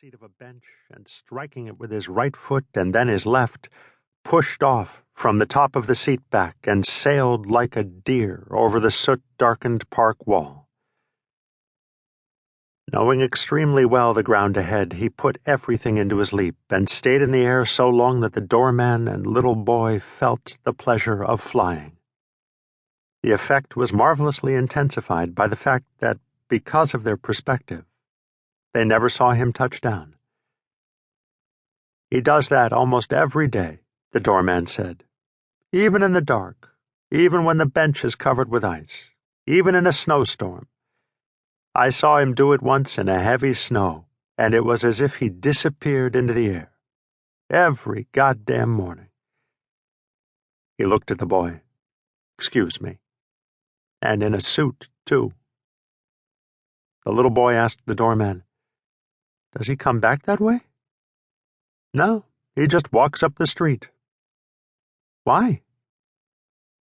seat of a bench and striking it with his right foot and then his left, pushed off from the top of the seat back and sailed like a deer over the soot-darkened park wall. Knowing extremely well the ground ahead, he put everything into his leap and stayed in the air so long that the doorman and little boy felt the pleasure of flying. The effect was marvelously intensified by the fact that, because of their perspective, they never saw him touch down. "He does that almost every day," the doorman said. "Even in the dark, even when the bench is covered with ice, even in a snowstorm. I saw him do it once in a heavy snow, and it was as if he disappeared into the air. Every goddamn morning." He looked at the boy. "Excuse me. And in a suit, too." The little boy asked the doorman, "Does he come back that way?" "No, he just walks up the street." "Why?"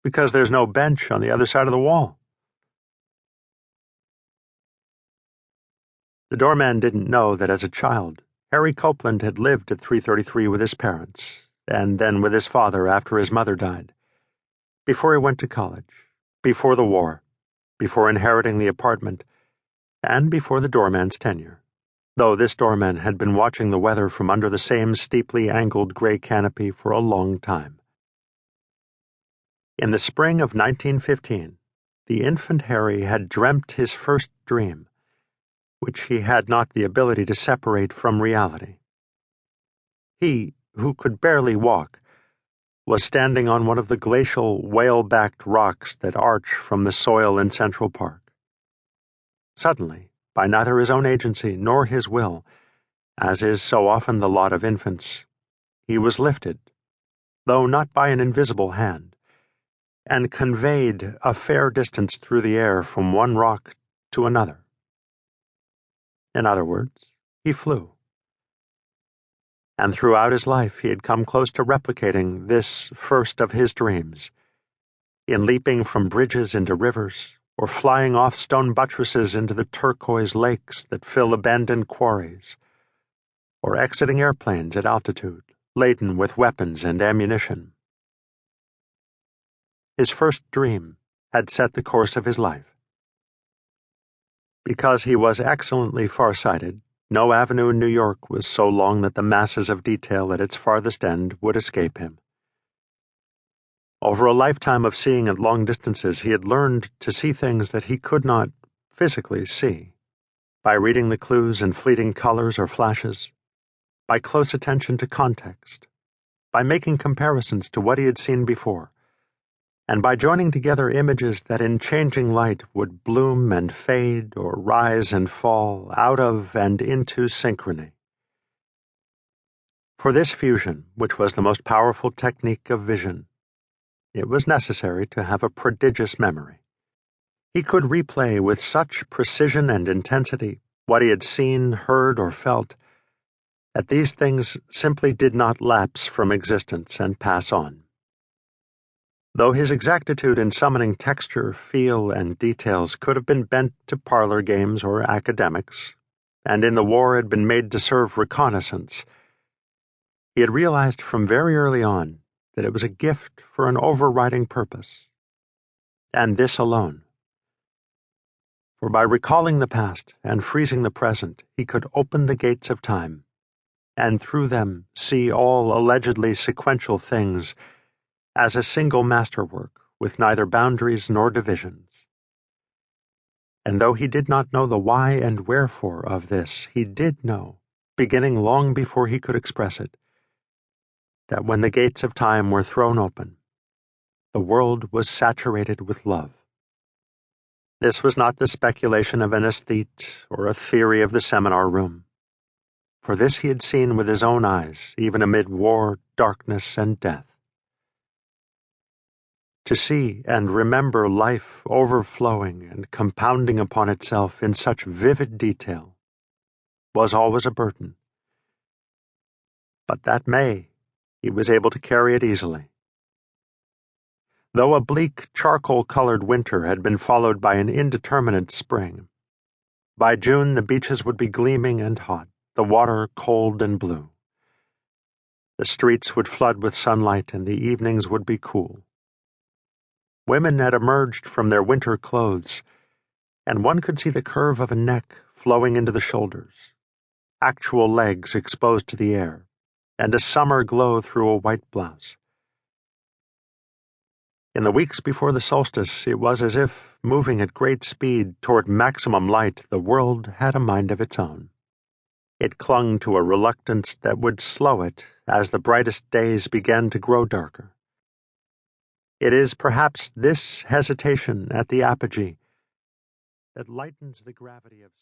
"Because there's no bench on the other side of the wall." The doorman didn't know that as a child, Harry Copeland had lived at 333 with his parents, and then with his father after his mother died, before he went to college, before the war, before inheriting the apartment, and before the doorman's tenure, though this doorman had been watching the weather from under the same steeply angled gray canopy for a long time. In the spring of 1915, the infant Harry had dreamt his first dream, which he had not the ability to separate from reality. He, who could barely walk, was standing on one of the glacial, whale-backed rocks that arch from the soil in Central Park. Suddenly, by neither his own agency nor his will, as is so often the lot of infants, he was lifted, though not by an invisible hand, and conveyed a fair distance through the air from one rock to another. In other words, he flew. And throughout his life he had come close to replicating this first of his dreams, in leaping from bridges into rivers, or flying off stone buttresses into the turquoise lakes that fill abandoned quarries, or exiting airplanes at altitude, laden with weapons and ammunition. His first dream had set the course of his life. Because he was excellently far-sighted, no avenue in New York was so long that the masses of detail at its farthest end would escape him. Over a lifetime of seeing at long distances, he had learned to see things that he could not physically see, by reading the clues in fleeting colors or flashes, by close attention to context, by making comparisons to what he had seen before, and by joining together images that in changing light would bloom and fade or rise and fall out of and into synchrony. For this fusion, which was the most powerful technique of vision, it was necessary to have a prodigious memory. He could replay with such precision and intensity what he had seen, heard, or felt, that these things simply did not lapse from existence and pass on. Though his exactitude in summoning texture, feel, and details could have been bent to parlor games or academics, and in the war had been made to serve reconnaissance, he had realized from very early on that it was a gift for an overriding purpose, and this alone. For by recalling the past and freezing the present, he could open the gates of time, and through them see all allegedly sequential things as a single masterwork with neither boundaries nor divisions. And though he did not know the why and wherefore of this, he did know, beginning long before he could express it, that when the gates of time were thrown open, the world was saturated with love. This was not the speculation of an aesthete or a theory of the seminar room. For this he had seen with his own eyes, even amid war, darkness, and death. To see and remember life overflowing and compounding upon itself in such vivid detail was always a burden. But that May, he was able to carry it easily. Though a bleak, charcoal-colored winter had been followed by an indeterminate spring, by June the beaches would be gleaming and hot, the water cold and blue. The streets would flood with sunlight, and the evenings would be cool. Women had emerged from their winter clothes, and one could see the curve of a neck flowing into the shoulders, actual legs exposed to the air, and a summer glow through a white blouse. In the weeks before the solstice, it was as if, moving at great speed toward maximum light, the world had a mind of its own. It clung to a reluctance that would slow it as the brightest days began to grow darker. It is perhaps this hesitation at the apogee that lightens the gravity of